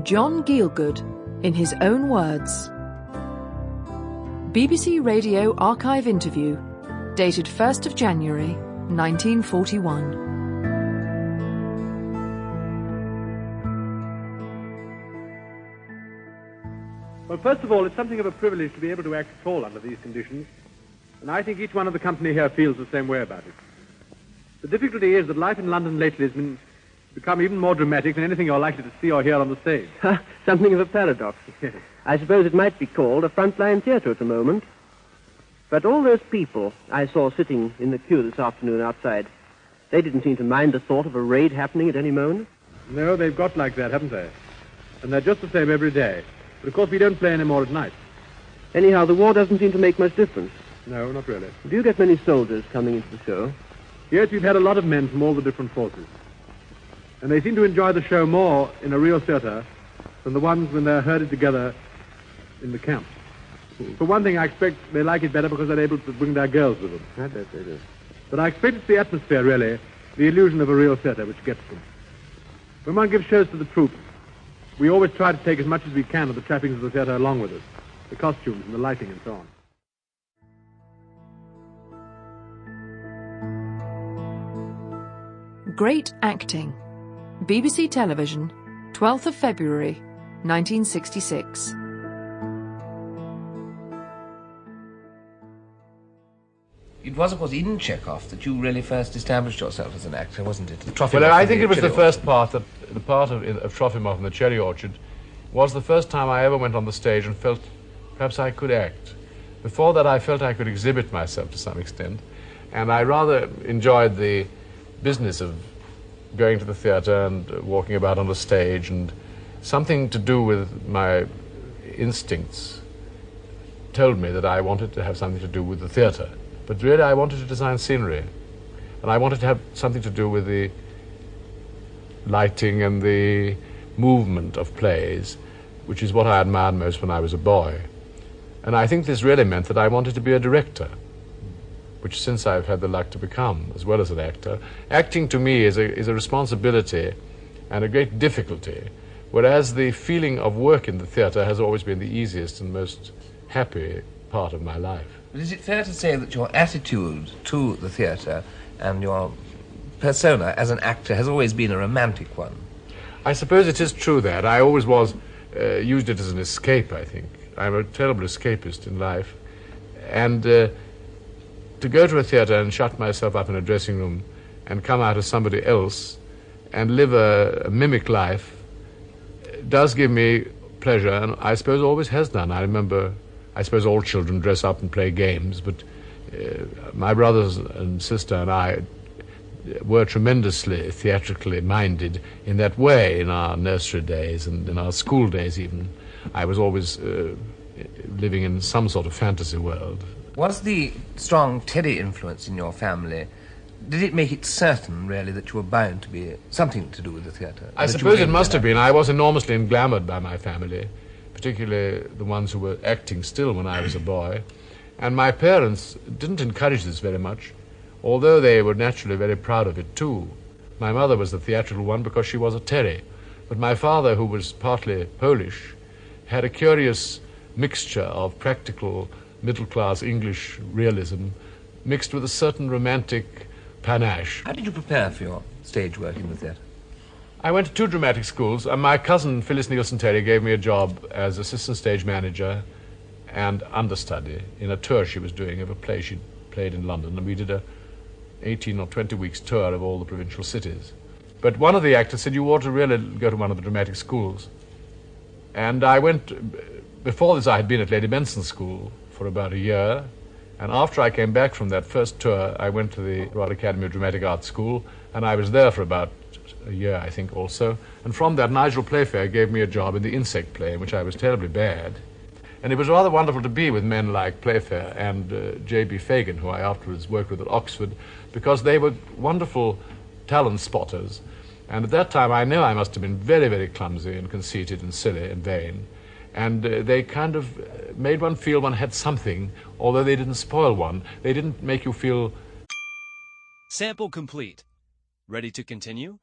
John Gielgud, in his own words. BBC Radio Archive interview, dated 1st of January, 1941. Well, first of all, it's something of a privilege to be able to act at all under these conditions, and I think each one of the company here feels the same way about it. The difficulty is that life in London lately has become even more dramatic than anything you're likely to see or hear on the stage. Something of a paradox. I suppose it might be called a frontline theatre at the moment. But all those people I saw sitting in the queue this afternoon outside, they didn't seem to mind the thought of a raid happening at any moment. No, they've got like that, haven't they? And they're just the same every day. But of course we don't play any more at night. Anyhow, the war doesn't seem to make much difference. No, not really. Do you get many soldiers coming into the show? Yes, we've had a lot of men from all the different forces. And they seem to enjoy the show more in a real theatre than the ones when they're herded together in the camp. For one thing, I expect they like it better because they're able to bring their girls with them. I bet they do. But I expect it's the atmosphere, really, the illusion of a real theatre, which gets them. When one gives shows to the troops, we always try to take as much as we can of the trappings of the theatre along with us, the costumes and the lighting and so on. Great Acting. BBC Television, 12th of February, 1966. It was, of course, in Chekhov that you really first established yourself as an actor, wasn't it? Well, I think it was the first part, the part of Trofimov and the Cherry Orchard was the first time I ever went on the stage and felt perhaps I could act. Before that, I felt I could exhibit myself to some extent, and I rather enjoyed the business of going to the theatre and walking about on the stage, and something to do with my instincts told me that I wanted to have something to do with the theatre. But really I wanted to design scenery, and I wanted to have something to do with the lighting and the movement of plays, which is what I admired most when I was a boy. And I think this really meant that I wanted to be a director, which since I've had the luck to become, as well as an actor. Acting to me is a responsibility and a great difficulty, whereas the feeling of work in the theatre has always been the easiest and most happy part of my life. But is it fair to say that your attitude to the theatre and your persona as an actor has always been a romantic one? I suppose it is true that. I always used it as an escape, I think. I'm a terrible escapist in life. And to go to a theatre and shut myself up in a dressing room and come out as somebody else and live a mimic life does give me pleasure, and I suppose always has done. I suppose all children dress up and play games, but my brothers and sister and I were tremendously theatrically minded in that way in our nursery days and in our school days even. I was always living in some sort of fantasy world. Was the strong Teddy influence in your family, did it make it certain, really, that you were bound to be something to do with the theatre? I suppose it must have been. I was enormously englamoured by my family, particularly the ones who were acting still when I was a boy. And my parents didn't encourage this very much, although they were naturally very proud of it too. My mother was the theatrical one because she was a Terry, but my father, who was partly Polish, had a curious mixture of practical middle-class English realism mixed with a certain romantic panache. How did you prepare for your stage work in the theatre? I went to 2 dramatic schools, and my cousin Phyllis Nielsen Terry gave me a job as assistant stage manager and understudy in a tour she was doing of a play she'd played in London, and we did a 18 or 20 weeks tour of all the provincial cities. But one of the actors said, you ought to really go to one of the dramatic schools. And I went, before this I had been at Lady Benson's school for about a year, and after I came back from that first tour, I went to the Royal Academy of Dramatic Arts School, and I was there for about a year, I think, also. And from that, Nigel Playfair gave me a job in the insect play, in which I was terribly bad. And it was rather wonderful to be with men like Playfair and J.B. Fagan, who I afterwards worked with at Oxford, because they were wonderful talent spotters. And at that time, I know I must have been very, very clumsy and conceited and silly and vain. And they kind of made one feel one had something, although they didn't spoil one. They didn't make you feel... Sample complete. Ready to continue?